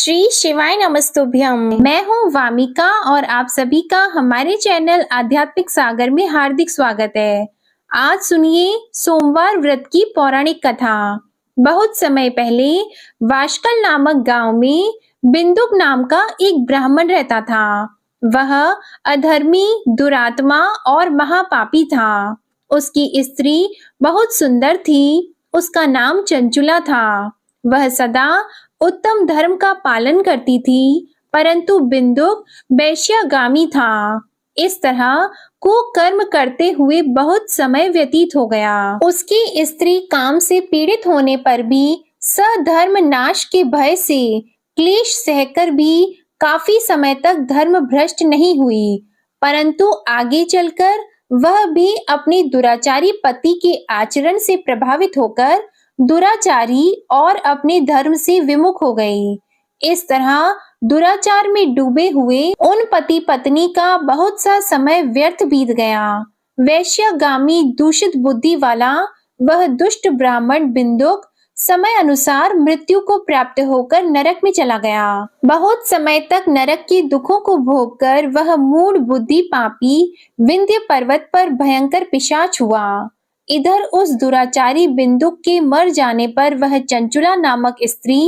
श्री शिवाय नमस्तुभ्यम। मैं हूँ वामिका और आप सभी का हमारे चैनल आध्यात्मिक सागर में हार्दिक स्वागत है। आज सुनिए सोमवार व्रत की पौराणिक कथा। बहुत समय पहले वाशकल नामक गांव में बिंदुक नाम का एक ब्राह्मण रहता था। वह अधर्मी, दुरात्मा और महापापी था। उसकी स्त्री बहुत सुंदर थी। उसका नाम चंचुला था। वह सदा उत्तम धर्म का पालन करती थी, परंतु बिंदुक वैश्यागामी था। इस तरह कुकर्म करते हुए बहुत समय व्यतीत हो गया। उसकी स्त्री काम से पीड़ित होने पर भी सधर्म नाश के भय से क्लेश सहकर भी काफी समय तक धर्म भ्रष्ट नहीं हुई, परंतु आगे चलकर वह भी अपने दुराचारी पति के आचरण से प्रभावित होकर दुराचारी और अपने धर्म से विमुख हो गई। इस तरह दुराचार में डूबे हुए उन पति पत्नी का बहुत सा समय व्यर्थ बीत गया। वैश्यागामी दूषित बुद्धि वाला वह दुष्ट ब्राह्मण बिंदुक समय अनुसार मृत्यु को प्राप्त होकर नरक में चला गया। बहुत समय तक नरक के दुखों को भोगकर वह मूढ़ बुद्धि पापी विंध्य पर्वत पर भयंकर पिशाच हुआ। इधर उस दुराचारी बिंदुक के मर जाने पर वह चंचुला नामक स्त्री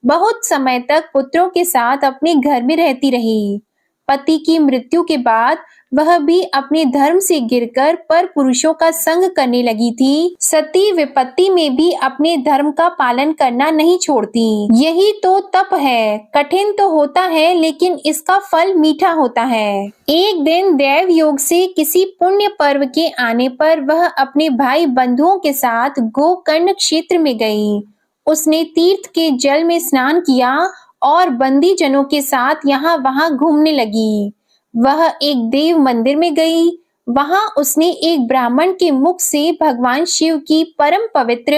बहुत समय तक पुत्रों के साथ अपने घर में रहती रही। पति की मृत्यु के बाद वह भी अपने धर्म से गिरकर पर पुरुषों का संग करने लगी थी। सती विपत्ति में भी अपने धर्म का पालन करना नहीं छोड़ती। यही तो तप है। कठिन तो होता है, लेकिन इसका फल मीठा होता है। एक दिन दैव योग से किसी पुण्य पर्व के आने पर वह अपने भाई बंधुओं के साथ गोकर्ण क्षेत्र में गई। उसने तीर्थ के जल में स्नान किया और बंदी जनों के साथ यहाँ वहां घूमने लगी। वह एक देव मंदिर में गई। वहां उसने एक ब्राह्मण के मुख से भगवान शिव की परम पवित्र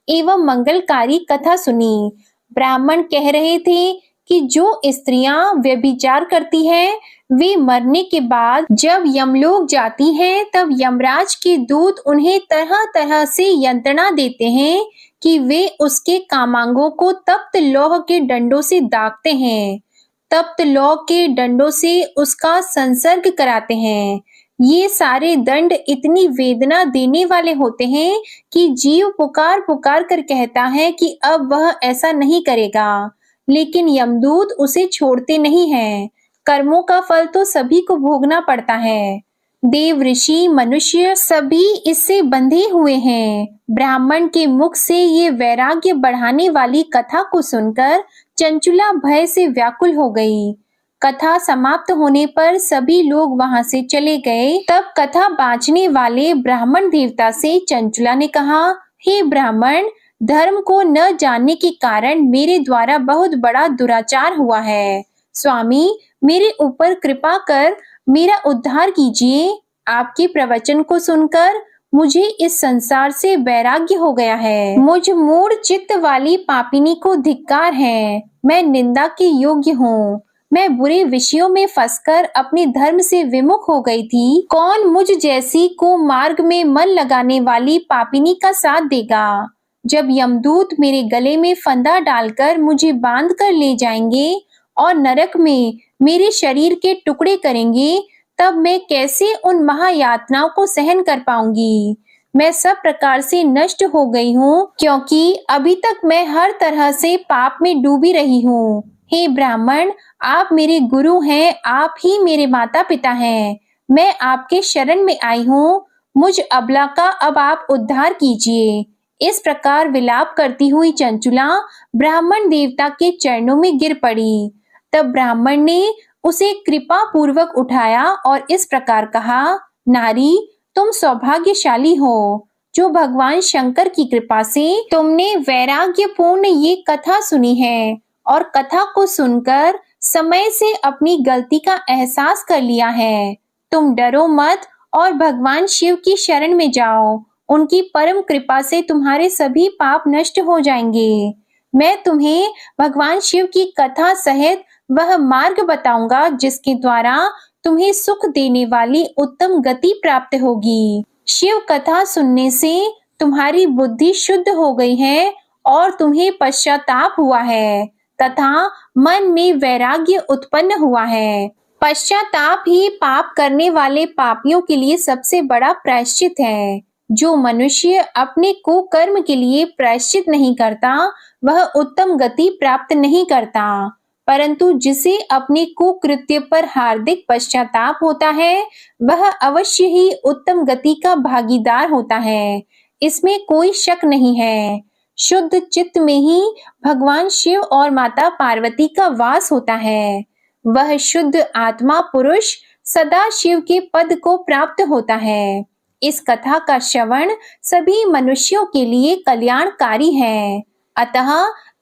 एवं मंगलकारी कथा सुनी। ब्राह्मण कह रहे थे कि जो स्त्रियां व्यभिचार करती हैं, वे मरने के बाद जब यमलोक जाती हैं, तब यमराज के दूत उन्हें तरह तरह से यंत्रणा देते हैं कि वे उसके कामांगों को तप्त लौह के डंडों से दागते हैं। तप्त लौह के डंडों से उसका संसर्ग कराते हैं। ये सारे दंड इतनी वेदना देने वाले होते हैं कि जीव पुकार पुकार कर कहता है कि अब वह ऐसा नहीं करेगा, लेकिन यमदूत उसे छोड़ते नहीं हैं। कर्मों का फल तो सभी को भोगना पड़ता है। देव, ऋषि, मनुष्य सभी इससे बंधे हुए हैं। ब्राह्मण के मुख से ये वैराग्य बढ़ाने वाली कथा को सुनकर चंचुला भय से व्याकुल हो गई। कथा समाप्त होने पर सभी लोग वहां से चले गए। तब कथा बांचने वाले ब्राह्मण देवता से चंचुला ने कहा, हे ब्राह्मण, धर्म को न जानने के कारण मेरे द्वारा बहुत बड़ा दुराचार हुआ है। स्वामी, मेरे ऊपर कृपा कर मेरा उद्धार कीजिए। आपके प्रवचन को सुनकर मुझे इस संसार से वैराग्य हो गया है। मुझ मूढ़ चित्त वाली पापिनी को धिक्कार है। मैं निंदा के योग्य हूँ। मैं बुरे विषयों में फंसकर अपने धर्म से विमुख हो गई थी। कौन मुझ जैसी को मार्ग में मन लगाने वाली पापिनी का साथ देगा? जब यमदूत मेरे गले में फंदा डालकर मुझे बांध कर ले जाएंगे और नरक में मेरे शरीर के टुकड़े करेंगे, तब मैं कैसे उन महायातनाओं को सहन कर पाऊंगी? मैं सब प्रकार से नष्ट हो गई हूँ, क्योंकि अभी तक मैं हर तरह से पाप में डूबी रही हूँ। हे ब्राह्मण, आप मेरे गुरु हैं, आप ही मेरे माता पिता हैं। मैं आपके शरण में आई हूँ। मुझ अबला का अब आप उद्धार कीजिए। इस प्रकार विलाप करती हुई चंचुला ब्राह्मण देवता के चरणों में गिर पड़ी। तब ब्राह्मण ने उसे कृपा पूर्वक उठाया और इस प्रकार कहा, नारी, तुम सौभाग्यशाली हो, जो भगवान शंकर की कृपा से तुमने वैराग्यपूर्ण ये कथा सुनी है और कथा को सुनकर समय से अपनी गलती का एहसास कर लिया है। तुम डरो मत और भगवान शिव की शरण में जाओ। उनकी परम कृपा से तुम्हारे सभी पाप नष्ट हो जाएंगे। मैं तुम्हें भगवान शिव की कथा सहित वह मार्ग बताऊंगा जिसके द्वारा तुम्हें सुख देने वाली उत्तम गति प्राप्त होगी। शिव कथा सुनने से तुम्हारी बुद्धि शुद्ध हो गई है और तुम्हें पश्चाताप हुआ है। तथा मन में वैराग्य उत्पन्न हुआ है। पश्चाताप ही पाप करने वाले पापियों के लिए सबसे बड़ा प्रायश्चित है। जो मनुष्य अपने कुकर्म के लिए प्रायश्चित नहीं करता, वह उत्तम गति प्राप्त नहीं करता, परंतु जिसे अपने कुकृत्य पर हार्दिक पश्चाताप होता है, वह अवश्य ही उत्तम गति का भागीदार होता है। इसमें कोई शक नहीं है। शुद्ध चित्त में ही भगवान शिव और माता पार्वती का वास होता है। वह शुद्ध आत्मा पुरुष सदा शिव के पद को प्राप्त होता है। इस कथा का श्रवण सभी मनुष्यों के लिए कल्याणकारी है, अतः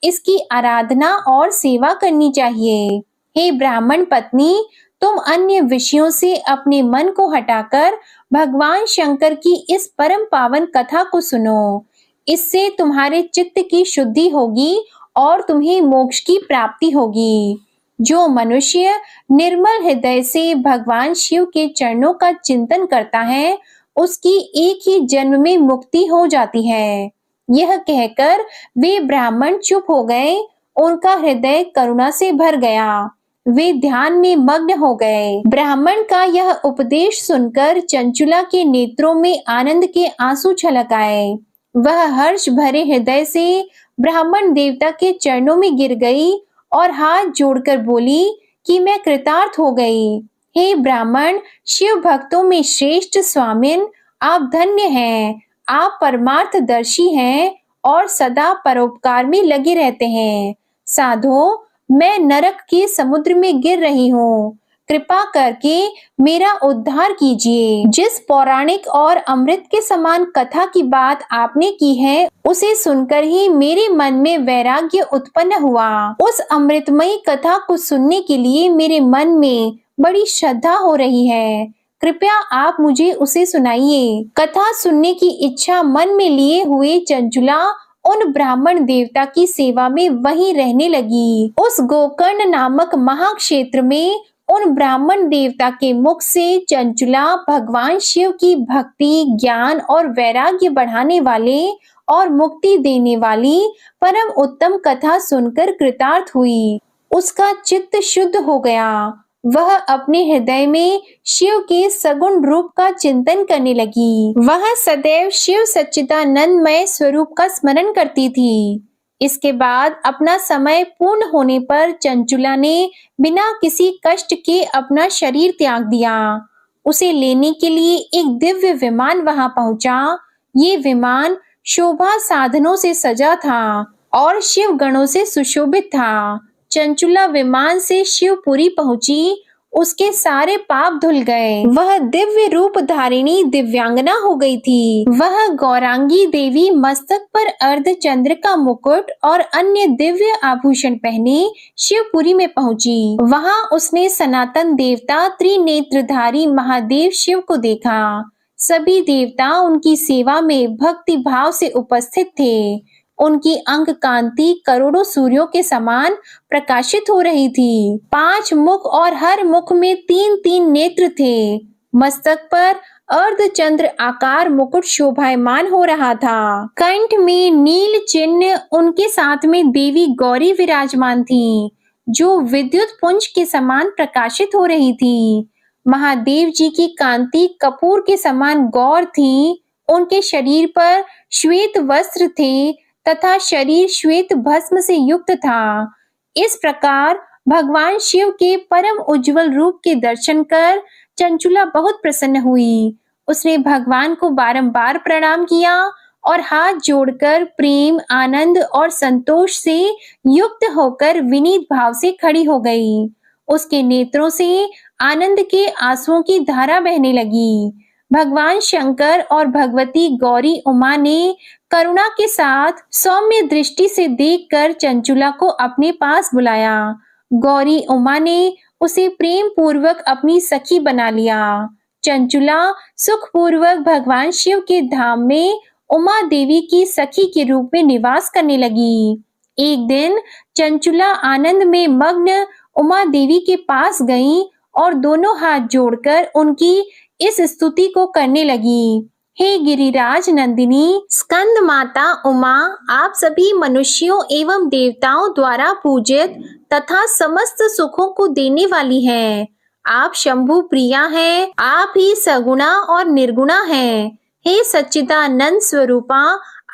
इसकी आराधना और सेवा करनी चाहिए। हे ब्राह्मण पत्नी, तुम अन्य विषयों से अपने मन को हटाकर भगवान शंकर की इस परम पावन कथा को सुनो। इससे तुम्हारे चित्त की शुद्धि होगी और तुम्हें मोक्ष की प्राप्ति होगी। जो मनुष्य निर्मल हृदय से भगवान शिव के चरणों का चिंतन करता है, उसकी एक ही जन्म में मुक्ति हो जाती है। यह कहकर वे ब्राह्मण चुप हो गए। उनका हृदय करुणा से भर गया। वे ध्यान में मग्न हो गए। ब्राह्मण का यह उपदेश सुनकर चंचुला के नेत्रों में आनंद के आंसू छलक आए। वह हर्ष भरे हृदय से ब्राह्मण देवता के चरणों में गिर गई और हाथ जोड़कर बोली कि मैं कृतार्थ हो गई। हे ब्राह्मण, शिव भक्तों में श्रेष्ठ स्वामिन, आप धन्य हैं। आप परमार्थदर्शी हैं और सदा परोपकार में लगे रहते हैं। साधो, मैं नरक के समुद्र में गिर रही हूँ। कृपा करके मेरा उद्धार कीजिए। जिस पौराणिक और अमृत के समान कथा की बात आपने की है, उसे सुनकर ही मेरे मन में वैराग्य उत्पन्न हुआ। उस अमृतमयी कथा को सुनने के लिए मेरे मन में बड़ी श्रद्धा हो रही है। कृपया आप मुझे उसे सुनाइए। कथा सुनने की इच्छा मन में लिए हुए चंचुला उन ब्राह्मण देवता की सेवा में वहीं रहने लगी। उस गोकर्ण नामक महाक्षेत्र में उन ब्राह्मण देवता के मुख से चंचुला भगवान शिव की भक्ति, ज्ञान और वैराग्य बढ़ाने वाले और मुक्ति देने वाली परम उत्तम कथा सुनकर कृतार्थ हुई। उसका चित्त शुद्ध हो गया। वह अपने हृदय में शिव के सगुण रूप का चिंतन करने लगी। वह सदैव शिव सच्चिदानंदमय स्वरूप का स्मरण करती थी। इसके बाद अपना समय पूर्ण होने पर चंचुला ने बिना किसी कष्ट के अपना शरीर त्याग दिया। उसे लेने के लिए एक दिव्य विमान वहां पहुंचा। ये विमान शोभा साधनों से सजा था और शिव गणों से सुशोभित था। चंचुला विमान से शिवपुरी पहुंची। उसके सारे पाप धुल गए। वह दिव्य रूप धारिणी दिव्यांगना हो गई थी। वह गौरांगी देवी मस्तक पर अर्धचंद्र का मुकुट और अन्य दिव्य आभूषण पहने शिवपुरी में पहुंची। वहां उसने सनातन देवता त्रिनेत्रधारी महादेव शिव को देखा। सभी देवता उनकी सेवा में भक्ति भाव से उपस्थित थे। उनकी अंग कांति करोड़ों सूर्यों के समान प्रकाशित हो रही थी। 5 मुख और हर मुख में 3-3 नेत्र थे। मस्तक पर अर्धचंद्र आकार मुकुट शोभायमान हो रहा था। कंठ में नील चिन्ह, उनके साथ में देवी गौरी विराजमान थी, जो विद्युत पुंज के समान प्रकाशित हो रही थी। महादेव जी की कांति कपूर के समान गौर थी। उनके शरीर पर श्वेत वस्त्र थे तथा शरीर श्वेत भस्म से युक्त था। इस प्रकार भगवान शिव के परम उज्जवल रूप के दर्शन कर चंचुला बहुत प्रसन्न हुई। उसने भगवान को बारंबार प्रणाम किया और हाथ जोड़कर प्रेम, आनंद और संतोष से युक्त होकर विनीत भाव से खड़ी हो गई। उसके नेत्रों से आनंद के आंसुओं की धारा बहने लगी। भगवान शंकर और भगवती गौरी उमा ने करुणा के साथ सौम्य दृष्टि से देखकर चंचुला को अपने पास बुलाया। गौरी उमा ने उसे प्रेम पूर्वक अपनी सखी बना लिया। चंचुला सुखपूर्वक भगवान शिव के धाम में उमा देवी की सखी के रूप में निवास करने लगी। एक दिन चंचुला आनंद में मग्न उमा देवी के पास गई और दोनों हाथ जोड़कर उनकी इस स्तुति को करने लगी। हे गिरिराज नंदिनी, स्कंद माता उमा, आप सभी मनुष्यों एवं देवताओं द्वारा पूजित तथा समस्त सुखों को देने वाली हैं। आप शंभु प्रिया हैं, आप ही सगुणा और निर्गुणा हैं। हे सच्चिदानंद स्वरूपा,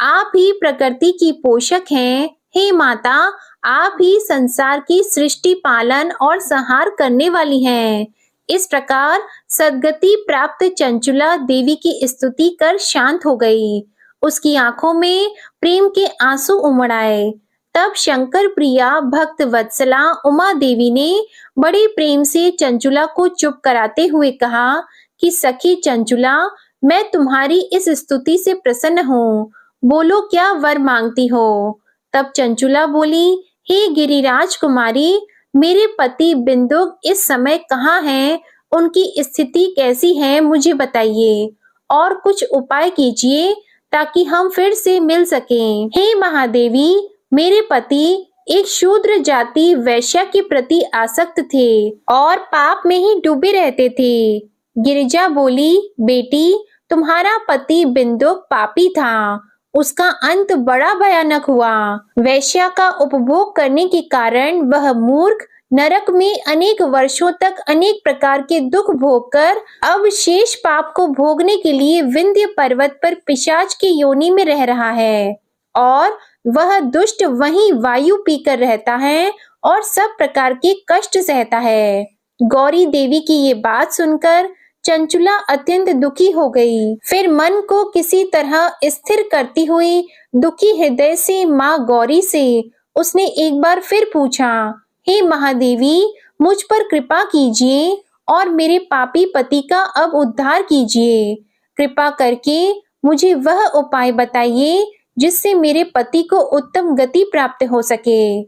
आप ही प्रकृति की पोषक हैं। हे माता, आप ही संसार की सृष्टि पालन और संहार करने वाली हैं। इस प्रकार सद्गति प्राप्त चंचुला देवी की स्तुति कर शांत हो गई। उसकी आंखों में प्रेम के आंसू उमड़ आए। तब शंकर प्रिया भक्त वत्सला उमा देवी ने बड़े प्रेम से चंचुला को चुप कराते हुए कहा कि सखी चंचुला, मैं तुम्हारी इस स्तुति से प्रसन्न हूँ। बोलो, क्या वर मांगती हो? तब चंचुला बोली, हे गिरिराज कुमारी, मेरे पति बिंदुक इस समय कहाँ हैं? उनकी स्थिति कैसी है, मुझे बताइए और कुछ उपाय कीजिए ताकि हम फिर से मिल सकें। हे महादेवी, मेरे पति एक शूद्र जाति वैश्या के प्रति आसक्त थे और पाप में ही डूबे रहते थे। गिरिजा बोली, बेटी, तुम्हारा पति बिंदुक पापी था, उसका अंत बड़ा भयानक हुआ। वैश्या का उपभोग करने के कारण वह मूर्ख नरक में अनेक वर्षों तक अनेक प्रकार के दुख भोगकर अब शेष पाप को भोगने के लिए विंध्य पर्वत पर पिशाच की योनि में रह रहा है और वह दुष्ट वहीं वायु पीकर रहता है और सब प्रकार के कष्ट सहता है। गौरी देवी की ये बात सुनकर चंचुला अत्यंत दुखी हो गई। फिर मन को किसी तरह स्थिर करती हुई दुखी हृदय से माँ गौरी से उसने एक बार फिर पूछा, हे महादेवी, मुझ पर कृपा कीजिए और मेरे पापी पति का अब उद्धार कीजिए। कृपा करके मुझे वह उपाय बताइए जिससे मेरे पति को उत्तम गति प्राप्त हो सके।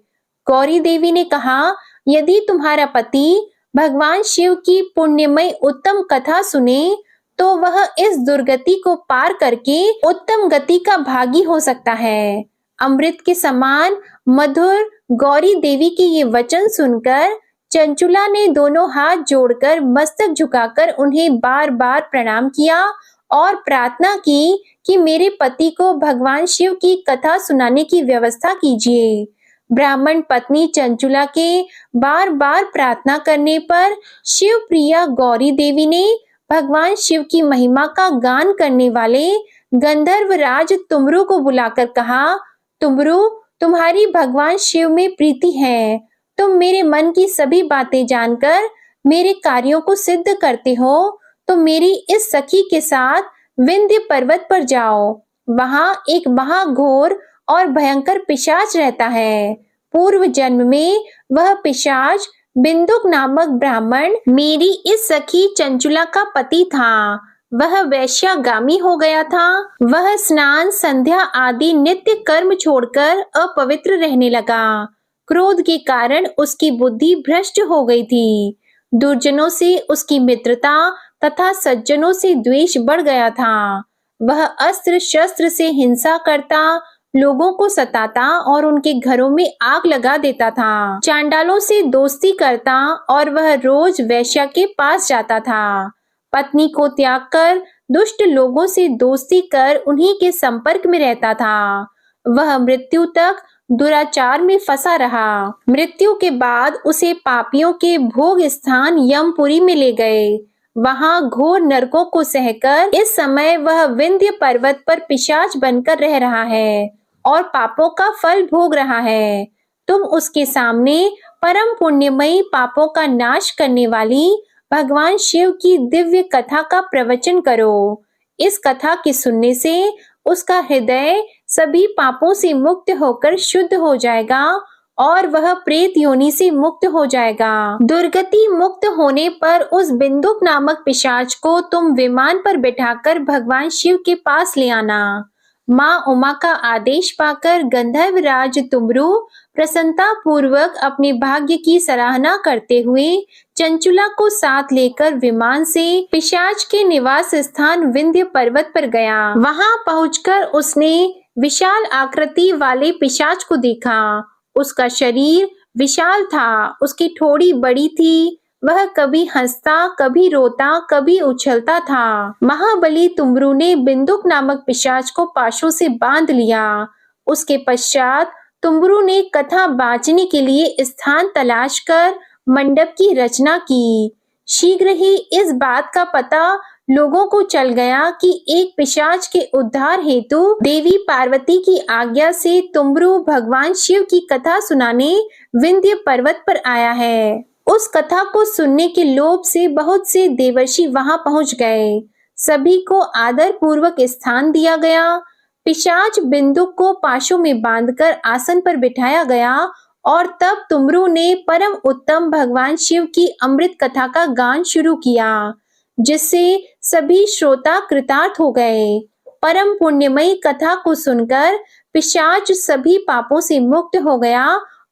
गौरी देवी ने कहा, यदि तुम्हारा पति भगवान शिव की पुण्यमय उत्तम कथा सुने तो वह इस दुर्गति को पार करके उत्तम गति का भागी हो सकता है। अमृत के समान मधुर गौरी देवी के ये वचन सुनकर चंचुला ने दोनों हाथ जोड़कर मस्तक झुकाकर उन्हें बार बार प्रणाम किया और प्रार्थना की कि मेरे पति को भगवान शिव की कथा सुनाने की व्यवस्था कीजिए। ब्राह्मण पत्नी चंचुला के बार बार प्रार्थना करने पर शिव प्रिया गौरी देवी ने भगवान शिव की महिमा का गान करने वाले गंधर्व राज तुमरु को बुलाकर कहा, तुमरु, तुम्हारी भगवान शिव में प्रीति है। तुम मेरे मन की सभी बातें जानकर मेरे कार्यों को सिद्ध करते हो, तो मेरी इस सखी के साथ विंध्य पर्वत पर जाओ। वहां एक महाघोर और भयंकर पिशाच रहता है। पूर्व जन्म में वह पिशाच बिंदुक नामक ब्राह्मण मेरी इस सखी चंचुला का पति था। वह वैश्यागामी हो गया था। वह स्नान संध्या आदि नित्य कर्म छोड़कर अपवित्र रहने लगा। क्रोध के कारण उसकी बुद्धि भ्रष्ट हो गई थी। दुर्जनों से उसकी मित्रता तथा सज्जनों से द्वेष बढ़ गया था। वह अस्त्र शस्त्र से हिंसा करता, लोगों को सताता और उनके घरों में आग लगा देता था। चांडालों से दोस्ती करता और वह रोज वैश्या के पास जाता था। पत्नी को त्याग कर दुष्ट लोगों से दोस्ती कर उन्हीं के संपर्क में रहता था। वह मृत्यु तक दुराचार में फंसा रहा। मृत्यु के बाद उसे पापियों के भोग स्थान यमपुरी में ले गए। वहां घोर नरकों को सहकर इस समय वह विंध्य पर्वत पर पिशाच बनकर रह रहा है और पापों का फल भोग रहा है। तुम उसके सामने परम पुण्यमयी पापों का नाश करने वाली भगवान शिव की दिव्य कथा का प्रवचन करो। इस कथा के सुनने से उसका हृदय सभी पापों से मुक्त होकर शुद्ध हो जाएगा और वह प्रेत योनि से मुक्त हो जाएगा। दुर्गति मुक्त होने पर उस बिंदुक नामक पिशाच को तुम विमान पर बिठाकर भगवान शिव के पास ले आना। माँ उमा का आदेश पाकर गंधर्व राज तुमरु प्रसन्नता पूर्वक अपने भाग्य की सराहना करते हुए चंचुला को साथ लेकर विमान से पिशाच के निवास स्थान विंध्य पर्वत पर गया। वहां पहुंचकर उसने विशाल आकृति वाले पिशाच को देखा। उसका शरीर विशाल था, उसकी ठोड़ी बड़ी थी, वह कभी हंसता, कभी रोता, कभी उछलता था। महाबली तुमरू ने बिंदुक नामक पिशाच को पाशों से बांध लिया। उसके पश्चात तुमरू ने कथा बांचने के लिए स्थान तलाश कर मंडप की रचना की। शीघ्र ही इस बात का पता लोगों को चल गया कि एक पिशाच के उद्धार हेतु देवी पार्वती की आज्ञा से तुमरू भगवान शिव की कथा सुनाने विंध्य पर्वत पर आया है। उस कथा को सुनने के लोभ से बहुत से देवर्षि वहां पहुंच गए। सभी को आदर पूर्वक स्थान दिया गया। पिशाच बिंदुक को पाशों में बांधकर आसन पर बिठाया गया और तब तुमरू ने परम उत्तम भगवान शिव की अमृत कथा का गान शुरू किया, जिससे सभी श्रोता कृतार्थ हो गए। परम पुण्यमयी कथा को सुनकर पिशाच सभी पापों से मुक्त हो गया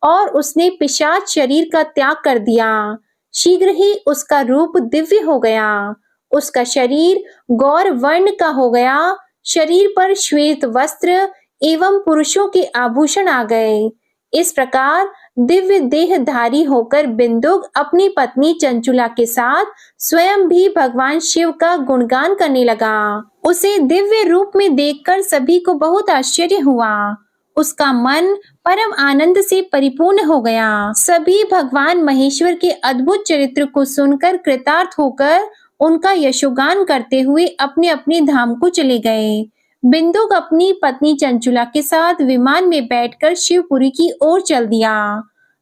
और उसने पिशाच शरीर का त्याग कर दिया। शीघ्र ही उसका रूप दिव्य हो गया। उसका शरीर गौर वर्ण का हो गया। शरीर पर श्वेत वस्त्र एवं पुरुषों के आभूषण आ गए। इस प्रकार दिव्य देहधारी होकर बिंदुक अपनी पत्नी चंचुला के साथ स्वयं भी भगवान शिव का गुणगान करने लगा। उसे दिव्य रूप में देखकर सभी को बहुत आश्चर्य हुआ। उसका मन परम आनंद से परिपूर्ण हो गया। सभी भगवान महेश्वर के अद्भुत चरित्र को सुनकर कृतार्थ होकर उनका यशोगान करते हुए अपने अपने धाम को चले गए। बिंदुक अपनी पत्नी चंचुला के साथ विमान में बैठकर शिवपुरी की ओर चल दिया।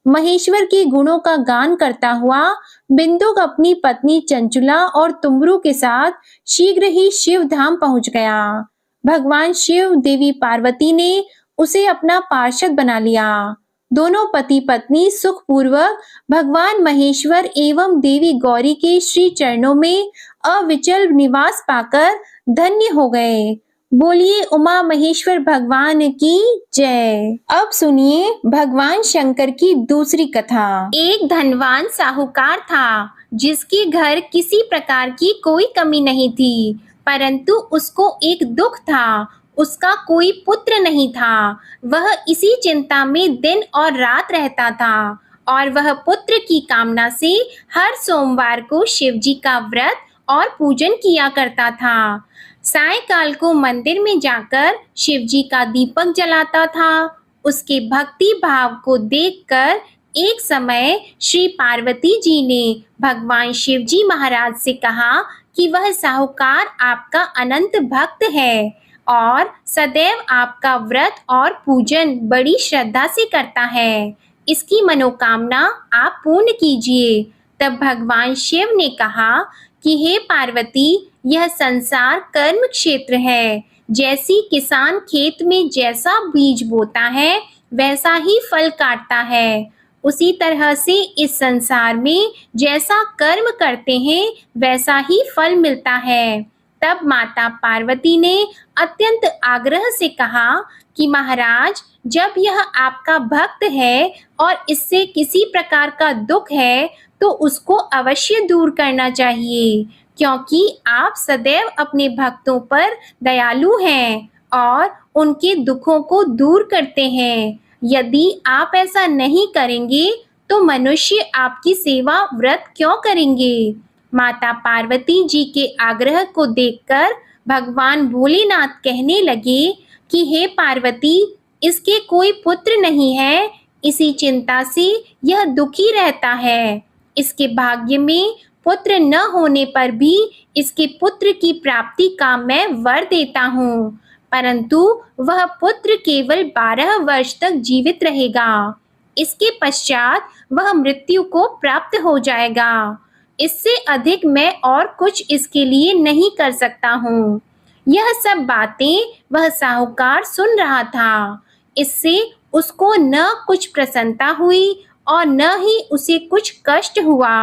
महेश्वर के गुणों का गान करता हुआ बिंदुक अपनी पत्नी चंचुला और तुमरू के साथ शीघ्र ही शिव धाम पहुंच गया। भगवान शिव देवी पार्वती ने उसे अपना पार्षद बना लिया। दोनों पति पत्नी सुखपूर्वक भगवान महेश्वर एवं देवी गौरी के श्री चरणों में अविचल निवास पाकर धन्य हो गए। बोलिए उमा महेश्वर भगवान की जय। अब सुनिए भगवान शंकर की दूसरी कथा। एक धनवान साहूकार था, जिसके घर किसी प्रकार की कोई कमी नहीं थी, परंतु उसको एक दुख था। उसका कोई पुत्र नहीं था। वह इसी चिंता में दिन और रात रहता था और वह पुत्र की कामना से हर सोमवार को शिवजी का व्रत और पूजन किया करता था। सायंकाल को मंदिर में जाकर शिवजी का दीपक जलाता था। उसके भक्ति भाव को देखकर एक समय श्री पार्वती जी ने भगवान शिवजी महाराज से कहा कि वह साहूकार आपका अनंत भक्त है और सदैव आपका व्रत और पूजन बड़ी श्रद्धा से करता है। इसकी मनोकामना आप पूर्ण कीजिए। तब भगवान शिव ने कहा कि हे पार्वती, यह संसार कर्म क्षेत्र है। जैसी किसान खेत में जैसा बीज बोता है वैसा ही फल काटता है, उसी तरह से इस संसार में जैसा कर्म करते हैं वैसा ही फल मिलता है। तब माता पार्वती ने अत्यंत आग्रह से कहा कि महाराज, जब यह आपका भक्त है और इससे किसी प्रकार का दुख है तो उसको अवश्य दूर करना चाहिए, क्योंकि आप सदैव अपने भक्तों पर दयालु हैं और उनके दुखों को दूर करते हैं। यदि आप ऐसा नहीं करेंगे तो मनुष्य आपकी सेवा व्रत क्यों करेंगे? माता पार्वती जी के आग्रह को देखकर भगवान भोलेनाथ कहने लगे कि हे पार्वती, इसके कोई पुत्र नहीं है, इसी चिंता से यह दुखी रहता है। इसके भाग्य में पुत्र न होने पर भी इसके पुत्र की प्राप्ति का मैं वर देता हूँ, परंतु वह पुत्र केवल 12 वर्ष तक जीवित रहेगा। इसके पश्चात वह मृत्यु को प्राप्त हो जाएगा। इससे अधिक मैं और कुछ इसके लिए नहीं कर सकता हूँ। यह सब बातें वह साहूकार सुन रहा था। इससे उसको न कुछ प्रसन्नता हुई और न ही उसे कुछ कष्ट हुआ।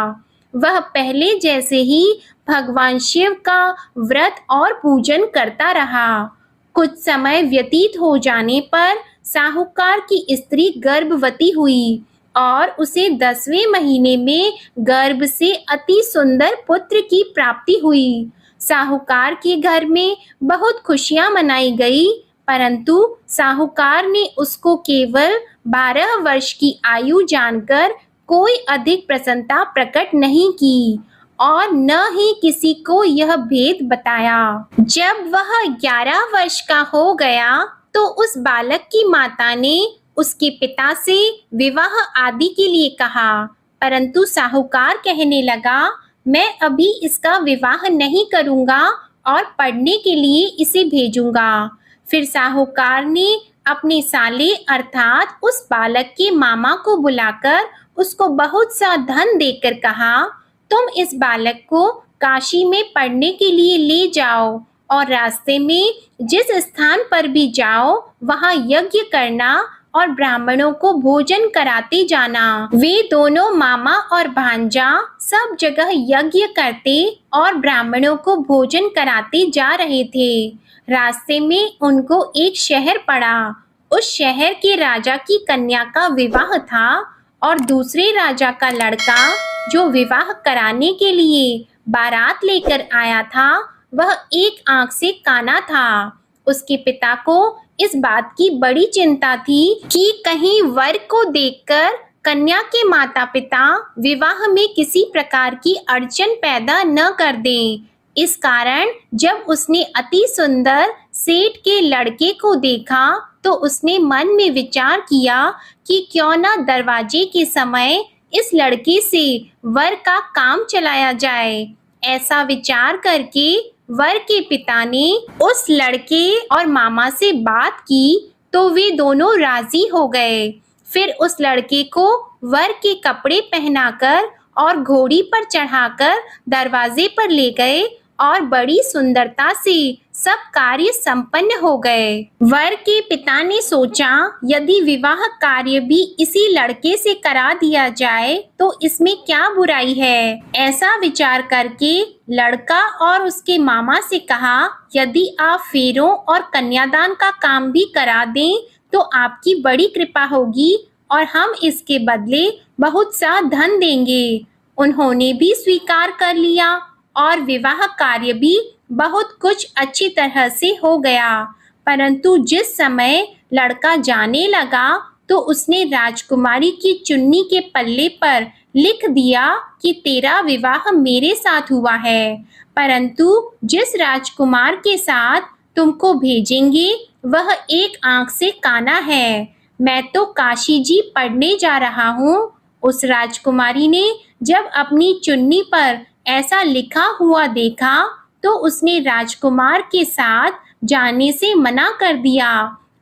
वह पहले जैसे ही भगवान शिव का व्रत और पूजन करता रहा। कुछ समय व्यतीत हो जाने पर साहूकार की स्त्री गर्भवती हुई और उसे 10वें महीने में गर्भ से अति सुंदर पुत्र की प्राप्ति हुई। साहूकार के घर में बहुत खुशियां मनाई गई, परंतु साहूकार ने उसको केवल 12 वर्ष की आयु जानकर कोई अधिक प्रसन्नता प्रकट नहीं की और न ही किसी को यह भेद बताया। जब वह 11 वर्ष का हो गया तो उस बालक की माता ने उसके पिता से विवाह आदि के लिए कहा, परंतु साहूकार कहने लगा, मैं अभी इसका विवाह नहीं करूंगा और पढ़ने के लिए इसे भेजूंगा। फिर साहूकार ने अपने साले अर्थात उस बालक के मामा को बुलाकर उसको बहुत सा धन देकर कहा, तुम इस बालक को काशी में पढ़ने के लिए ले जाओ और रास्ते में जिस स्थान पर भी जाओ वहां यज्ञ करना और ब्राह्मणों को भोजन कराते जाना। वे दोनों मामा और भांजा सब जगह यज्ञ करते और ब्राह्मणों को भोजन कराते जा रहे थे। रास्ते में उनको एक शहर पड़ा। उस शहर के राजा की कन्या का विवाह था और दूसरे राजा का लड़का जो विवाह कराने के लिए बारात लेकर आया था वह एक आंख से काना था। उसके पिता को इस बात की बड़ी चिंता थी कि कहीं वर को देखकर कन्या के माता पिता विवाह में किसी प्रकार की अड़चन पैदा न कर दें। इस कारण जब उसने अति सुंदर सेठ के लड़के को देखा तो उसने मन में विचार किया कि क्यों न दरवाजे के समय इस लड़के से वर का काम चलाया जाए। ऐसा विचार करके वर के पिता ने उस लड़के और मामा से बात की तो वे दोनों राजी हो गए। फिर उस लड़के को वर के कपड़े पहनाकर और घोड़ी पर चढ़ाकर दरवाजे पर ले गए और बड़ी सुंदरता से सब कार्य संपन्न हो गए। वर के पिता ने सोचा यदि विवाह कार्य भी इसी लड़के से करा दिया जाए तो इसमें क्या बुराई है। ऐसा विचार करके लड़का और उसके मामा से कहा, यदि आप फेरों और कन्यादान का काम भी करा दें तो आपकी बड़ी कृपा होगी और हम इसके बदले बहुत सा धन देंगे। उन्होंने भी स्वीकार कर लिया और विवाह कार्य भी बहुत कुछ अच्छी तरह से हो गया। परंतु जिस समय लड़का जाने लगा तो उसने राजकुमारी की चुन्नी के पल्ले पर लिख दिया कि तेरा विवाह मेरे साथ हुआ है, परंतु जिस राजकुमार के साथ तुमको भेजेंगे वह एक आंख से काना है। मैं तो काशी जी पढ़ने जा रहा हूँ। उस राजकुमारी ने जब अपनी चुन्नी पर ऐसा लिखा हुआ देखा तो उसने राजकुमार के साथ जाने से मना कर दिया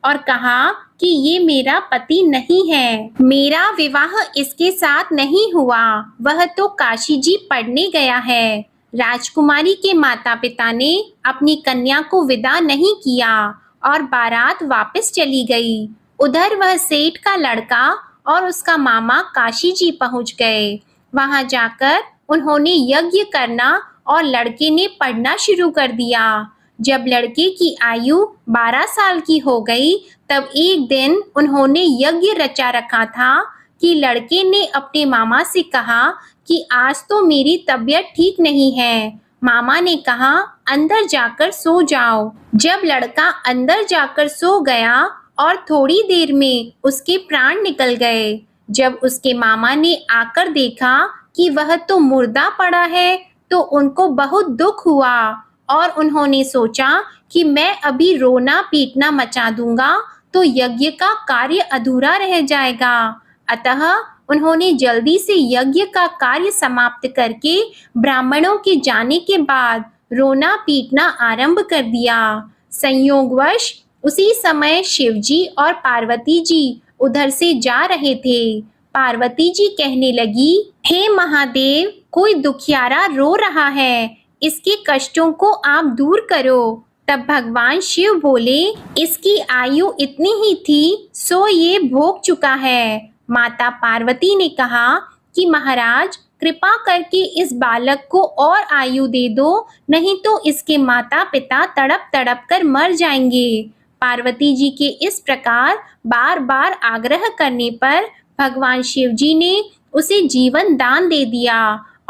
और कहा कि ये मेरा पति नहीं है, मेरा विवाह इसके साथ नहीं हुआ, वह तो काशी जी पढ़ने गया है। राजकुमारी के माता पिता ने अपनी कन्या को विदा नहीं किया और बारात वापस चली गई। उधर वह सेठ का लड़का और उसका मामा काशी जी पहुंच गए। वहां जाकर उन्होंने यज्ञ करना और लड़के ने पढ़ना शुरू कर दिया। जब लड़के की आयु 12 साल की हो गई तब एक दिन उन्होंने यज्ञ रचा रखा था कि लड़के ने अपने मामा से कहा कि आज तो मेरी तबीयत ठीक नहीं है। मामा ने कहा अंदर जाकर सो जाओ। जब लड़का अंदर जाकर सो गया और थोड़ी देर में उसके प्राण निकल गए। जब उसके मामा ने आकर देखा कि वह तो मुर्दा पड़ा है तो उनको बहुत दुख हुआ और उन्होंने सोचा कि मैं अभी रोना पीटना मचा दूंगा तो यज्ञ का कार्य अधूरा रह जाएगा। अतः उन्होंने जल्दी से यज्ञ का कार्य समाप्त करके ब्राह्मणों के जाने के बाद रोना पीटना आरंभ कर दिया। संयोगवश उसी समय शिवजी और पार्वती जी उधर से जा रहे थे। पार्वती जी कहने लगी, हे महादेव, कोई दुखियारा रो रहा है, इसके कष्टों को आप दूर करो। तब भगवान शिव बोले, इसकी आयु इतनी ही थी सो ये भोग चुका है। माता पार्वती ने कहा कि महाराज कृपा करके इस बालक को और आयु दे दो, नहीं तो इसके माता पिता तड़प तड़प कर मर जाएंगे। पार्वती जी के इस प्रकार बार बार आग्रह करने पर भगवान शिव जी ने उसे जीवन दान दे दिया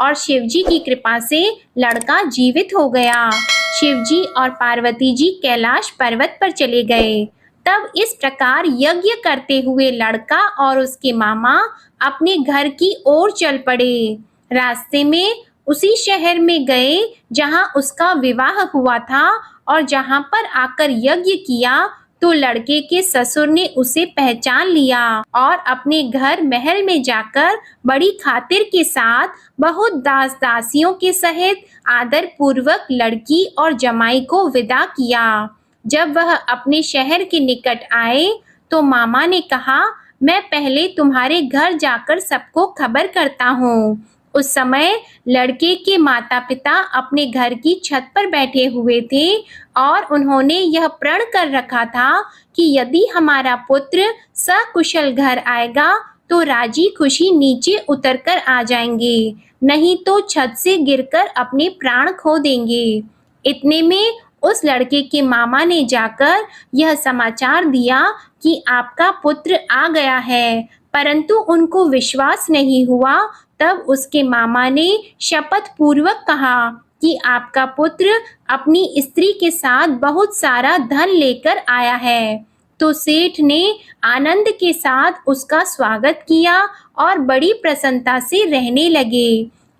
और शिव जी की कृपा से लड़का जीवित हो गया। शिव जी और पार्वती जी कैलाश पर्वत पर चले गए। तब इस प्रकार यज्ञ करते हुए लड़का और उसके मामा अपने घर की ओर चल पड़े। रास्ते में उसी शहर में गए जहां उसका विवाह हुआ था और जहां पर आकर यज्ञ किया तो लड़के के ससुर ने उसे पहचान लिया और अपने घर महल में जाकर बड़ी खातिर के साथ बहुत दास दासियों के सहित आदर पूर्वक लड़की और जमाई को विदा किया। जब वह अपने शहर के निकट आए तो मामा ने कहा, मैं पहले तुम्हारे घर जाकर सबको खबर करता हूँ। उस समय लड़के के माता पिता अपने घर की छत पर बैठे हुए थे और उन्होंने यह प्रण कर रखा था कि यदि हमारा पुत्र सकुशल घर आएगा तो राजी खुशी नीचे उतरकर आ जाएंगे, नहीं तो छत से गिरकर अपने प्राण खो देंगे। इतने में उस लड़के के मामा ने जाकर यह समाचार दिया कि आपका पुत्र आ गया है, परंतु उनको विश्वास नहीं हुआ। तब उसके मामा ने शपथ पूर्वक कहा कि आपका पुत्र अपनी स्त्री के साथ बहुत सारा धन लेकर आया है। तो सेठ ने आनंद के साथ उसका स्वागत किया और बड़ी प्रसन्नता से रहने लगे।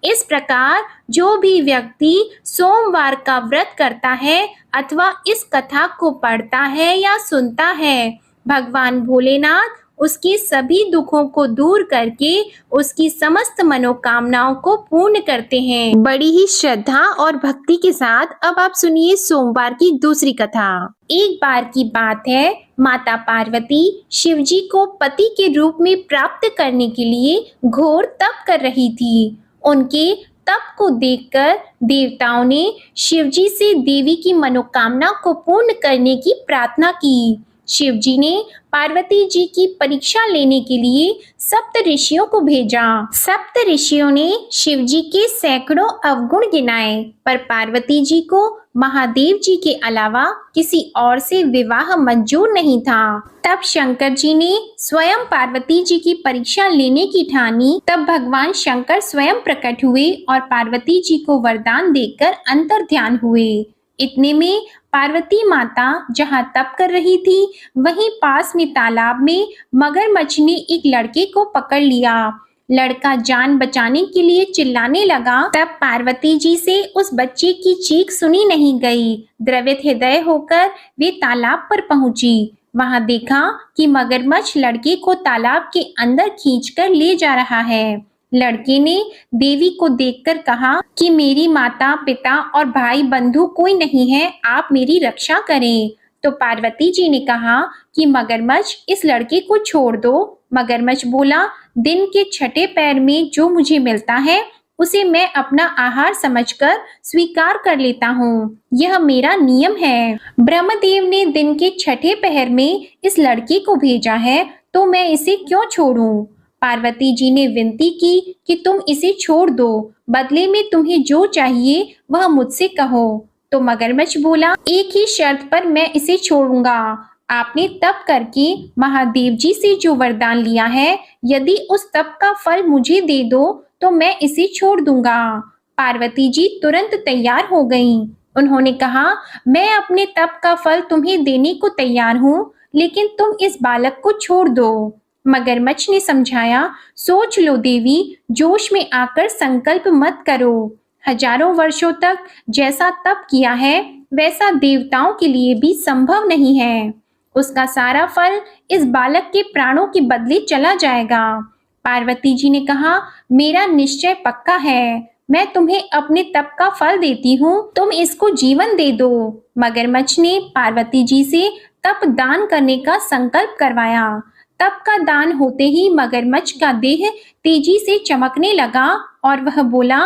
इस प्रकार जो भी व्यक्ति सोमवार का व्रत करता है अथवा इस कथा को पढ़ता है या सुनता है, भगवान भोलेनाथ उसके सभी दुखों को दूर करके उसकी समस्त मनोकामनाओं को पूर्ण करते हैं। बड़ी ही श्रद्धा और भक्ति के साथ अब आप सुनिए सोमवार की दूसरी कथा। एक बार की बात है, माता पार्वती शिवजी को पति के रूप में प्राप्त करने के लिए घोर तप कर रही थी। उनके तप को देखकर देवताओं ने शिवजी से देवी की मनोकामना को पूर्ण करने की प्रार्थना की। शिवजी ने पार्वती जी की परीक्षा लेने के लिए सप्त ऋषियों को भेजा। सप्त ऋषियों ने शिवजी के सैकड़ों अवगुण गिनाए, पर पार्वती जी को महादेव जी के अलावा किसी और से विवाह मंजूर नहीं था। तब शंकर जी ने स्वयं पार्वती जी की परीक्षा लेने की ठानी। तब भगवान शंकर स्वयं प्रकट हुए और पार्वती जी को वरदान देकर अंतर्ध्यान हुए। इतने में पार्वती माता जहाँ तप कर रही थी वहीं पास में तालाब में मगरमच्छ ने एक लड़के को पकड़ लिया। लड़का जान बचाने के लिए चिल्लाने लगा। तब पार्वती जी से उस बच्चे की चीख सुनी नहीं गई। द्रवित हृदय होकर वे तालाब पर पहुंची। वहां देखा कि मगरमच्छ लड़के को तालाब के अंदर खींचकर ले जा रहा है। लड़के ने देवी को देखकर कहा कि मेरी माता पिता और भाई बंधु कोई नहीं है, आप मेरी रक्षा करें। तो पार्वती जी ने कहा कि मगरमच्छ इस लड़के को छोड़ दो। मगरमच्छ बोला, दिन के छठे पैर में जो मुझे मिलता है उसे मैं अपना आहार समझकर स्वीकार कर लेता हूँ, यह मेरा नियम है। ब्रह्मदेव ने दिन के छठे पहर में इस लड़के को भेजा है तो मैं इसे क्यों छोड़ूं? पार्वती जी ने विनती की कि तुम इसे छोड़ दो, बदले में तुम्हें जो चाहिए वह मुझसे कहो। तो मगरमच्छ बोला, एक ही शर्त पर मैं इसे छोड़ूंगा। आपने तप करके महादेव जी से जो वरदान लिया है, यदि उस तप का फल मुझे दे दो तो मैं इसे छोड़ दूंगा। पार्वती जी तुरंत तैयार हो गईं। उन्होंने कहा, मैं अपने तप का फल तुम्हें देने को तैयार हूँ, लेकिन तुम इस बालक को छोड़ दो। मगरमच्छ ने समझाया, सोच लो देवी, जोश में आकर संकल्प मत करो। हजारों वर्षों तक जैसा तप किया है वैसा देवताओं के लिए भी संभव नहीं है। उसका सारा फल इस बालक के प्राणों के बदले चला जाएगा। पार्वती जी ने कहा, मेरा निश्चय पक्का है, मैं तुम्हें अपने तप का फल देती हूँ, तुम इसको जीवन दे दो। मगरमच्छ ने पार्वती जी से तप दान करने का संकल्प करवाया। तप का दान होते ही मगरमच्छ का देह तेजी से चमकने लगा और वह बोला,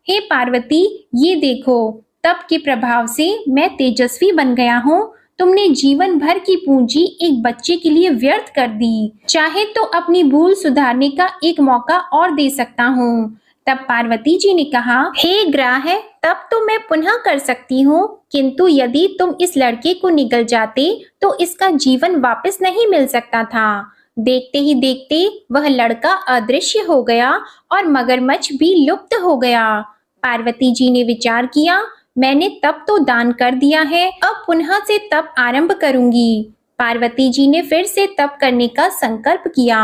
हे पार्वती, ये देखो, तप के प्रभाव से मैं तेजस्वी बन गया हूँ। तुमने जीवन भर की पूंजी एक बच्चे के लिए व्यर्थ कर दी। चाहे तो अपनी भूल सुधारने का एक मौका और दे सकता हूँ। तब पार्वती जी ने कहा, हे ग्राह, तब तो मैं पुनः कर सकती हूँ, किंतु यदि तुम इस लड़के को निगल जाते तो इसका जीवन वापस नहीं मिल सकता था। देखते ही देखते वह लड़का अदृश्य हो गया और मगरमच्छ भी लुप्त हो गया। पार्वती जी ने विचार किया, मैंने तप तो दान कर दिया है, अब पुनः से तप आरंभ करूंगी। पार्वती जी ने फिर से तप करने का संकल्प किया।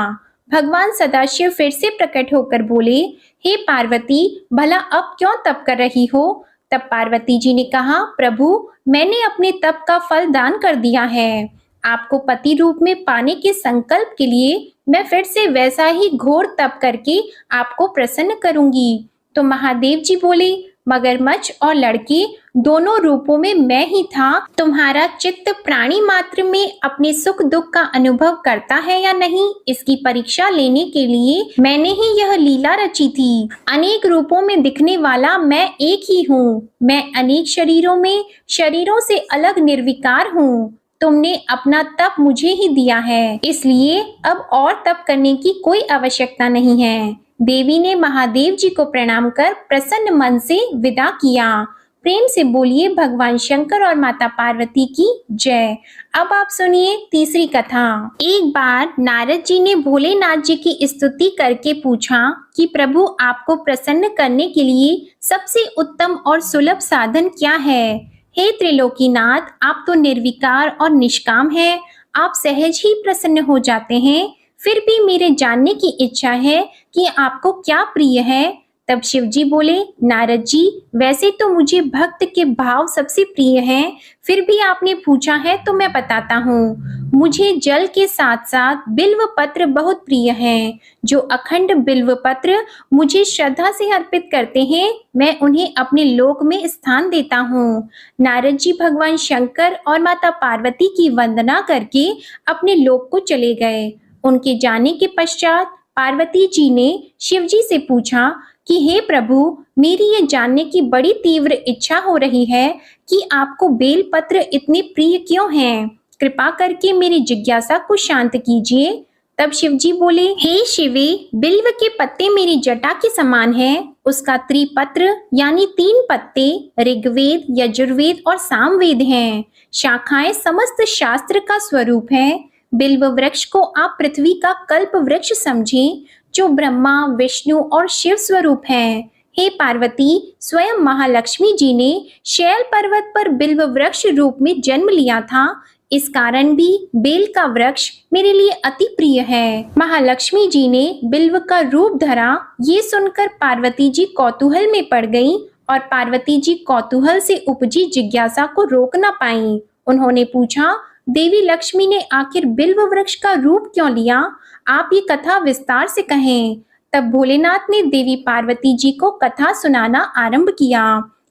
भगवान सदाशिव फिर से प्रकट होकर बोले, हे पार्वती, भला अब क्यों तप कर रही हो? तब पार्वती जी ने कहा, प्रभु, मैंने अपने तप का फल दान कर दिया है। आपको पति रूप में पाने के संकल्प के लिए मैं फिर से वैसा ही घोर तप करके आपको प्रसन्न करूंगी। तो महादेव जी बोले, मगरमच्छ और लड़के दोनों रूपों में मैं ही था। तुम्हारा चित्त प्राणी मात्र में अपने सुख दुख का अनुभव करता है या नहीं, इसकी परीक्षा लेने के लिए मैंने ही यह लीला रची थी। अनेक रूपों में दिखने वाला मैं एक ही हूँ। मैं अनेक शरीरों से अलग निर्विकार हूँ। तुमने अपना तप मुझे ही दिया है, इसलिए अब और तप करने की कोई आवश्यकता नहीं है। देवी ने महादेव जी को प्रणाम कर प्रसन्न मन से विदा किया। प्रेम से बोलिए भगवान शंकर और माता पार्वती की जय। अब आप सुनिए तीसरी कथा। एक बार नारद जी ने भोलेनाथ जी की स्तुति करके पूछा कि प्रभु, आपको प्रसन्न करने के लिए सबसे उत्तम और सुलभ साधन क्या है? हे त्रिलोकीनाथ, आप तो निर्विकार और निष्काम हैं। आप सहज ही प्रसन्न हो जाते हैं। फिर भी मेरे जानने की इच्छा है कि आपको क्या प्रिय है। तब शिव जी बोले, नारद जी, वैसे तो मुझे भक्त के भाव सबसे प्रिय हैं, फिर भी आपने पूछा है तो मैं बताता हूँ। मुझे जल के साथ साथ बिल्व पत्र बहुत प्रिय हैं। जो अखंड बिल्व पत्र मुझे श्रद्धा से अर्पित करते हैं, मैं उन्हें अपने लोक में स्थान देता हूँ। नारद जी भगवान शंकर और माता पार्वती की वंदना करके अपने लोक को चले गए। उनके जाने के पश्चात पार्वती जी ने शिव जी से पूछा कि हे प्रभु, मेरी ये जानने की बड़ी तीव्र इच्छा हो रही है कि आपको बेलपत्र इतने प्रिय क्यों हैं? कृपा करके मेरी जिज्ञासा को शांत कीजिए। तब शिव जी बोले, हे शिवे, बिल्व के पत्ते मेरी जटा के समान हैं। उसका त्रिपत्र यानी 3 पत्ते ऋग्वेद, यजुर्वेद और सामवेद हैं। शाखाएं समस्त शास्त्र का स्वरूप है। बिल्व वृक्ष को आप पृथ्वी का कल्प वृक्ष समझें, जो ब्रह्मा, विष्णु और शिव स्वरूप है। हे पार्वती, स्वयं महालक्ष्मी जी ने शैल पर्वत पर बिल्व वृक्ष रूप में जन्म लिया था। इस कारण भी बेल का वृक्ष मेरे लिए अति प्रिय है। महालक्ष्मी जी ने बिल्व का रूप धरा। ये सुनकर पार्वती जी कौतूहल में पड़ गईं और पार्वती जी कौतूहल से उपजी जिज्ञासा को रोक न पाईं। उन्होंने पूछा, देवी लक्ष्मी ने आखिर बिल्व वृक्ष का रूप क्यों लिया? आप ये कथा विस्तार से कहें। तब भोलेनाथ ने देवी पार्वती जी को कथा सुनाना आरंभ किया।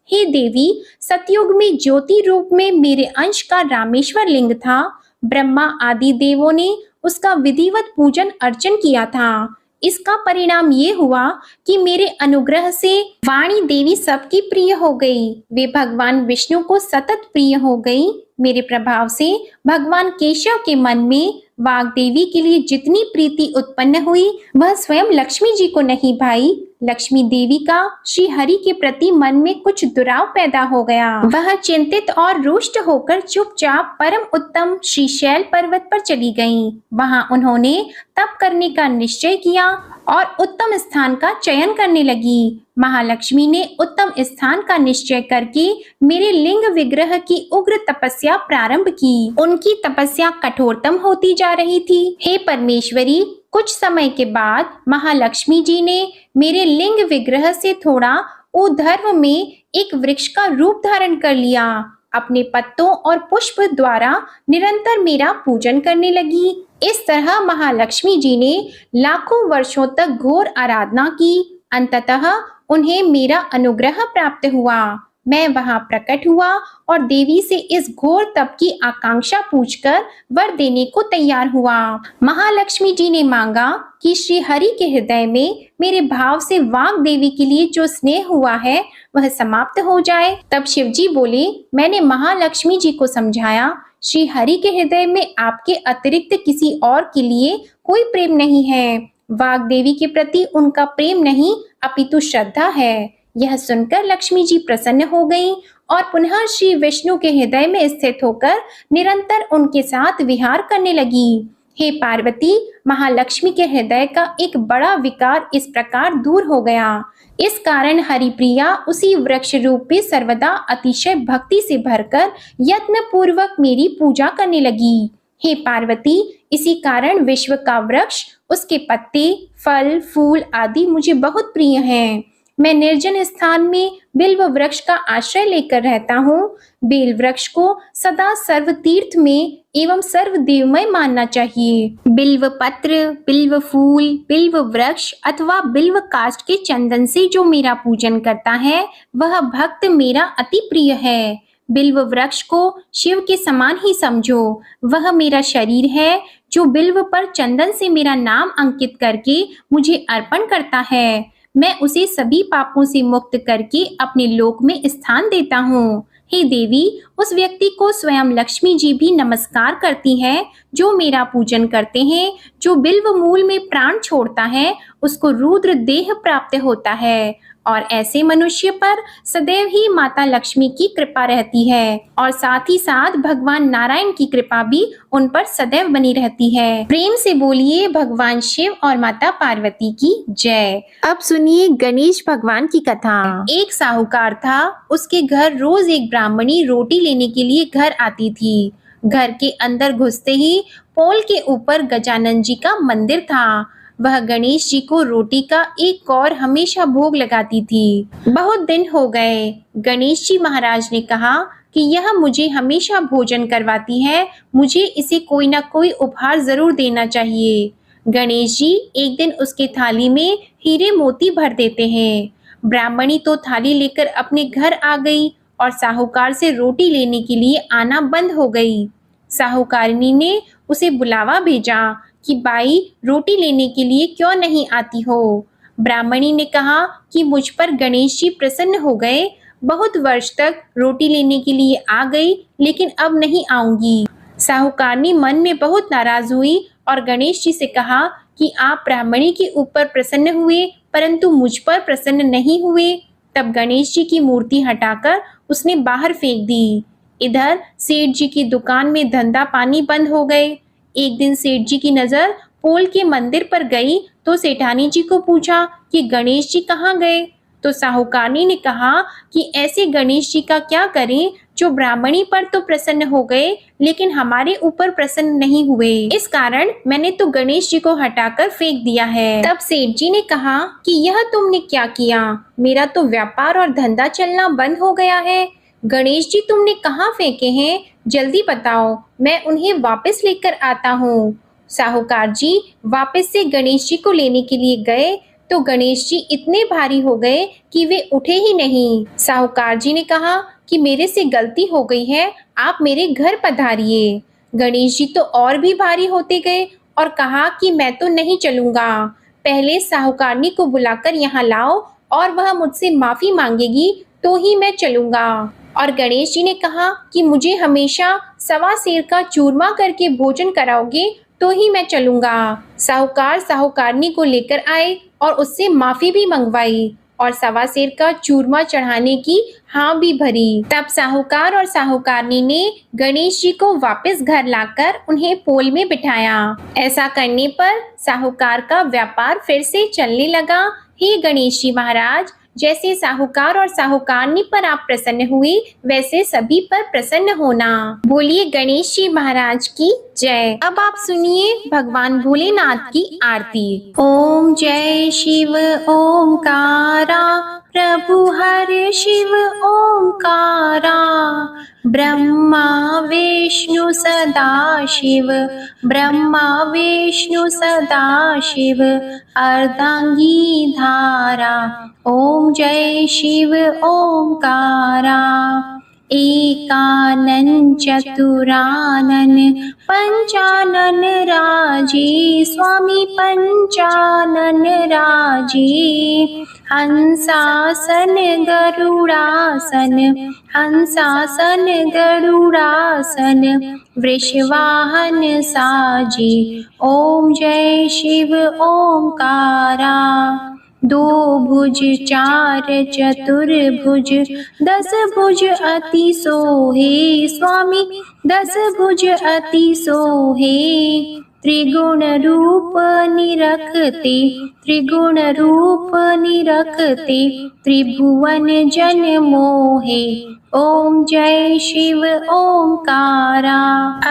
हे देवी, सतयुग में ज्योति रूप में मेरे अंश का रामेश्वर लिंग था। ब्रह्मा आदि देवों ने उसका विधिवत पूजन अर्चन किया था। इसका परिणाम ये हुआ कि मेरे अनुग्रह से वाणी देवी सबकी प्रिय हो गई। वे भगवान विष्णु को सतत प्रिय हो गई। मेरे प्रभाव से भगवान केशव के मन में वाग देवी के लिए जितनी प्रीति उत्पन्न हुई, वह स्वयं लक्ष्मी जी को नहीं भाई। लक्ष्मी देवी का श्री हरि के प्रति मन में कुछ दुराव पैदा हो गया। वह चिंतित और रुष्ट होकर चुपचाप परम उत्तम श्री शैल पर्वत पर चली गईं। वहां उन्होंने तप करने का निश्चय किया और उत्तम स्थान का चयन करने लगी। महालक्ष्मी ने उत्तम स्थान का निश्चय करके मेरे लिंग विग्रह की उग्र तपस्या प्रारंभ की। उनकी तपस्या कठोरतम होती जा रही थी। हे परमेश्वरी, कुछ समय के बाद महालक्ष्मी जी ने मेरे लिंग विग्रह से थोड़ा ऊर्ध्व में एक वृक्ष का रूप धारण कर लिया। अपने पत्तों और पुष्प द्वारा निरंतर मेरा पूजन करने लगी। इस तरह महालक्ष्मी जी ने लाखों वर्षों तक घोर आराधना की। अंततः उन्हें मेरा अनुग्रह प्राप्त हुआ। मैं वहां प्रकट हुआ और देवी से इस घोर तप की आकांक्षा पूछकर वर देने को तैयार हुआ। महालक्ष्मी जी ने मांगा कि श्री हरि के हृदय में मेरे भाव से वाग देवी के लिए जो स्नेह हुआ है वह समाप्त हो जाए। तब शिव जी बोले, मैंने महालक्ष्मी जी को समझाया, श्री हरि के हृदय में आपके अतिरिक्त किसी और के लिए कोई प्रेम नहीं है। वाग देवी के प्रति उनका प्रेम नहीं अपितु श्रद्धा है। यह सुनकर लक्ष्मी जी प्रसन्न हो गईं और पुनः श्री विष्णु के हृदय में स्थित होकर निरंतर उनके साथ विहार करने लगी। हे पार्वती, महालक्ष्मी के हृदय का एक बड़ा विकार इस प्रकार दूर हो गया। इस कारण हरिप्रिया उसी वृक्ष रूप में सर्वदा अतिशय भक्ति से भरकर यत्न पूर्वक मेरी पूजा करने लगी। हे पार्वती, इसी कारण विश्व का वृक्ष, उसके पत्ते, फल, फूल आदि मुझे बहुत प्रिय हैं। मैं निर्जन स्थान में बिल्व वृक्ष का आश्रय लेकर रहता हूँ। बेल वृक्ष को सदा सर्व तीर्थ में एवं सर्व देवमय मानना चाहिए। बिल्व पत्र, बिल्व फूल, बिल्व वृक्ष अथवा बिल्व काष्ठ के चंदन से जो मेरा पूजन करता है, वह भक्त मेरा अति प्रिय है। बिल्व वृक्ष को शिव के समान ही समझो। वह मेरा शरीर है जो बिल्व पर चंदन से मेरा नाम अंकित करके मुझे अर्पण करता है। मैं उसे सभी पापों से मुक्त करके अपने लोक में स्थान देता हूँ। हे देवी, उस व्यक्ति को स्वयं लक्ष्मी जी भी नमस्कार करती है जो मेरा पूजन करते हैं। जो बिल्व मूल में प्राण छोड़ता है, उसको रुद्र देह प्राप्त होता है और ऐसे मनुष्य पर सदैव ही माता लक्ष्मी की कृपा रहती है और साथ ही साथ भगवान नारायण की कृपा भी उन पर सदैव बनी रहती है। प्रेम से बोलिए भगवान शिव और माता पार्वती की जय। अब सुनिए गणेश भगवान की कथा। एक साहूकार था, उसके घर रोज एक ब्राह्मणी रोटी लेने के लिए घर आती थी। घर के अंदर घुसते ही पोल के ऊपर गजानन जी का मंदिर था। वह गणेश जी को रोटी का एक कौर हमेशा भोग लगाती थी। बहुत दिन हो गए। गणेश जी महाराज ने कहा कि यह मुझे हमेशा भोजन करवाती है, मुझे इसे कोई ना कोई उपहार जरूर देना चाहिए। गणेश जी एक दिन उसके थाली में हीरे मोती भर देते हैं। ब्राह्मणी तो थाली लेकर अपने घर आ गई और साहूकार से रोटी लेने के लिए आना बंद हो गई। साहूकारिनी ने उसे बुलावा भेजा कि बाई, रोटी लेने के लिए क्यों नहीं आती हो? ब्राह्मणी ने कहा कि मुझ पर गणेश जी प्रसन्न हो गए। बहुत वर्ष तक रोटी लेने के लिए आ गई, लेकिन अब नहीं आऊंगी। साहूकारनी मन में बहुत नाराज हुई और गणेश जी से कहा कि आप ब्राह्मणी के ऊपर प्रसन्न हुए, परंतु मुझ पर प्रसन्न नहीं हुए। तब गणेश जी की मूर्ति हटाकर उसने बाहर फेंक दी। इधर सेठ जी की दुकान में धंधा पानी बंद हो गए। एक दिन सेठ जी की नजर पोल के मंदिर पर गई तो सेठानी जी को पूछा कि गणेश जी कहाँ गए? तो साहूकारनी ने कहा कि ऐसे गणेश जी का क्या करें जो ब्राह्मणी पर तो प्रसन्न हो गए, लेकिन हमारे ऊपर प्रसन्न नहीं हुए। इस कारण मैंने तो गणेश जी को हटाकर फेंक दिया है। तब सेठ जी ने कहा कि यह तुमने क्या किया? मेरा तो व्यापार और धंधा चलना बंद हो गया है। गणेश जी तुमने कहाँ फेंके हैं? जल्दी बताओ, मैं उन्हें वापस लेकर आता हूँ। साहूकार जी वापस से गणेश जी को लेने के लिए गए तो गणेश जी इतने भारी हो गए कि वे उठे ही नहीं। साहूकार जी ने कहा कि मेरे से गलती हो गई है, आप मेरे घर पधारिए। गणेश जी तो और भी भारी होते गए और कहा कि मैं तो नहीं चलूंगा। पहले साहूकारनी को बुलाकर यहाँ लाओ और वह मुझसे माफी मांगेगी तो ही मैं चलूंगा। और गणेश जी ने कहा कि मुझे हमेशा सवा सेर का चूरमा करके भोजन कराओगे तो ही मैं चलूंगा। साहूकार साहूकारनी को लेकर आए और उससे माफी भी मंगवाई और सवा सेर का चूरमा चढ़ाने की हाँ भी भरी। तब साहूकार और साहूकारनी ने गणेश जी को वापस घर लाकर उन्हें पोल में बिठाया। ऐसा करने पर साहूकार का व्यापार फिर से चलने लगा। हे गणेश जी महाराज, जैसे साहूकार और साहूकारनी पर आप प्रसन्न हुए, वैसे सभी पर प्रसन्न होना। बोलिए गणेश जी महाराज की जय। अब आप सुनिए भगवान भोलेनाथ की आरती। ओम जय शिव ओमकारा, प्रभु हर शिव ओमकारा। ब्रह्मा विष्णु सदा शिव, ब्रह्मा विष्णु सदा शिव, अर्धांगी धारा। ओम जय शिव ओमकारा। एकानन चतुरानन पंचानन राजे, स्वामी पंचानन राजे। हंसासन गरुड़ासन, हंसासन गरुड़ासन, वृषवाहन साजे। ओम जय शिव ओमकारा। दो भुज चार चतुर्भुज, दस भुज अति सोहे, स्वामी दस भुज अति सोहे। त्रिगुण रूप निरखते, त्रिगुण रूप निरखते, त्रिभुवन जन मोहे। ओम जय शिव ओंकारा।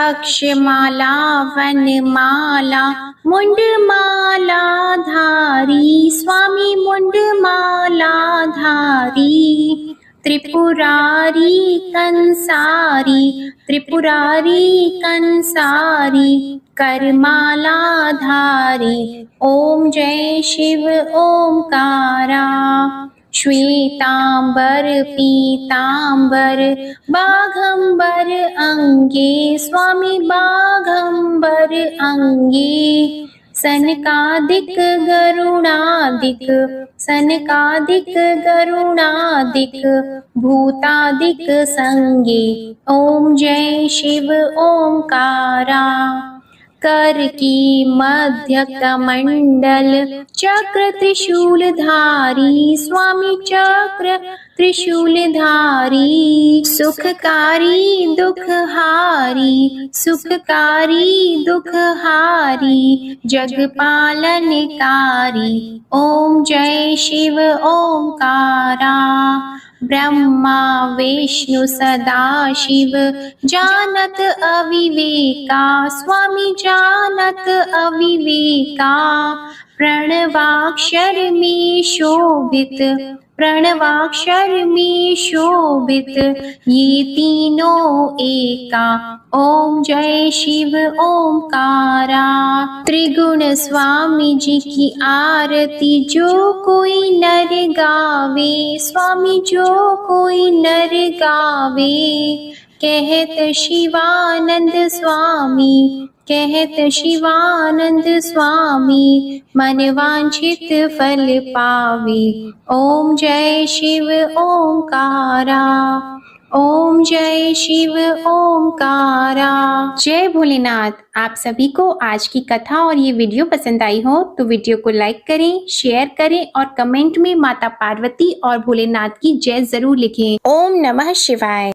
अक्षमाला वनमाला मुंडमाला धारी, स्वामी मुंडमाला धारी। त्रिपुरारी कंसारी, त्रिपुरारी कंसारी, करमाला धारी। ओम जय शिव ओंकारा। श्वेतांबर पीतांबर बाघंबर अंगे, स्वामी बाघंबर अंगे। सनकादिक गरुणादिक, सनकादिक गरुणादिक, भूतादिक संगे। ओम जय शिव ओंकारा। कर की मध्य कमंडल चक्र त्रिशूलधारी, स्वामी चक्र त्रिशूलधारी। सुखकारी दुखहारी, सुखकारी दुखहारी, जगपालनकारी। ओम जय शिव ओंकारा। ब्रह्मा विष्णु सदाशिव जानत अविवेका, स्वामी जानत अविवेका। प्रणवाक्षर में शोभित, प्रणवाक्षर में शोभित, ये तीनों एका। ओम जय शिव ओंकारा। त्रिगुण स्वामी जी की आरती जो कोई नर गावे, स्वामी जो कोई नर गावे। कहत शिवानंद स्वामी, कहत शिवानंद स्वामी, मन वांछित फल पावे। ओम जय शिव ओंकारा। ओम जय शिव ओंकारा। जय भोलेनाथ। आप सभी को आज की कथा और ये वीडियो पसंद आई हो तो वीडियो को लाइक करें, शेयर करें और कमेंट में माता पार्वती और भोलेनाथ की जय जरूर लिखें। ओम नमः शिवाय।